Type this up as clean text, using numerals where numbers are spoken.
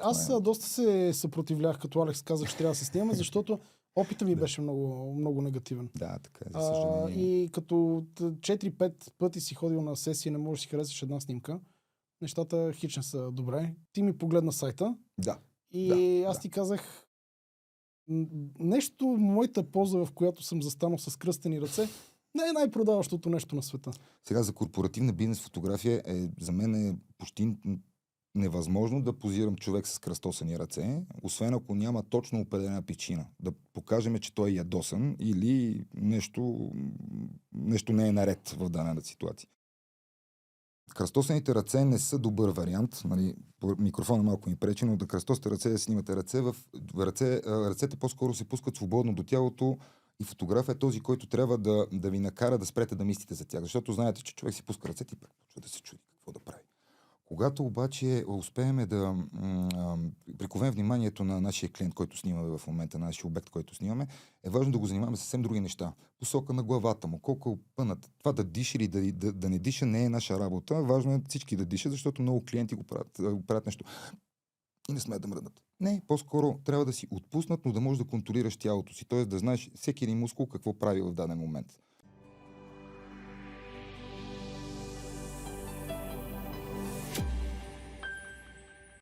Аз доста се съпротивлях, като Алекс каза, че трябва да се снимаме, защото опита ми беше много, много негативен. Да, така е, за съжаление. И като 4-5 пъти си ходил на сесия, не можеш да си харесаш една снимка, нещата хич не са добре. Ти ми погледна сайта и аз ти казах нещо, моята поза, в която съм застанал с кръстени ръце, не е най-продаващото нещо на света. Сега за корпоративна бизнес фотография за мен е почти невъзможно да позирам човек с кръстосани ръце, освен ако няма точно определена причина. Да покажем, че той е ядосан или нещо не е наред в дадена ситуация. Кръстосаните ръце не са добър вариант. Нали, микрофона малко ми пречи, но да кръстосите ръце, да снимате ръцете по-скоро се пускат свободно до тялото и фотограф е този, който трябва да ви накара да спрете да мислите за тях. Защото знаете, че човек си пуска ръцете и почва да се чуди какво да прави. Когато обаче успеем да приковем вниманието на нашия клиент, който снимаме в момента, на нашия обект, който снимаме, е важно да го занимаваме с съвсем други неща. Посока на главата му, колко е пънат. Това да диша или да не диша не е наша работа. Важно е всички да дишат, защото много клиенти го правят нещо. И не смеят да мръднат. Не, по-скоро трябва да си отпуснат, но да можеш да контролираш тялото си. Т.е. да знаеш всеки един мускул какво прави в даден момент.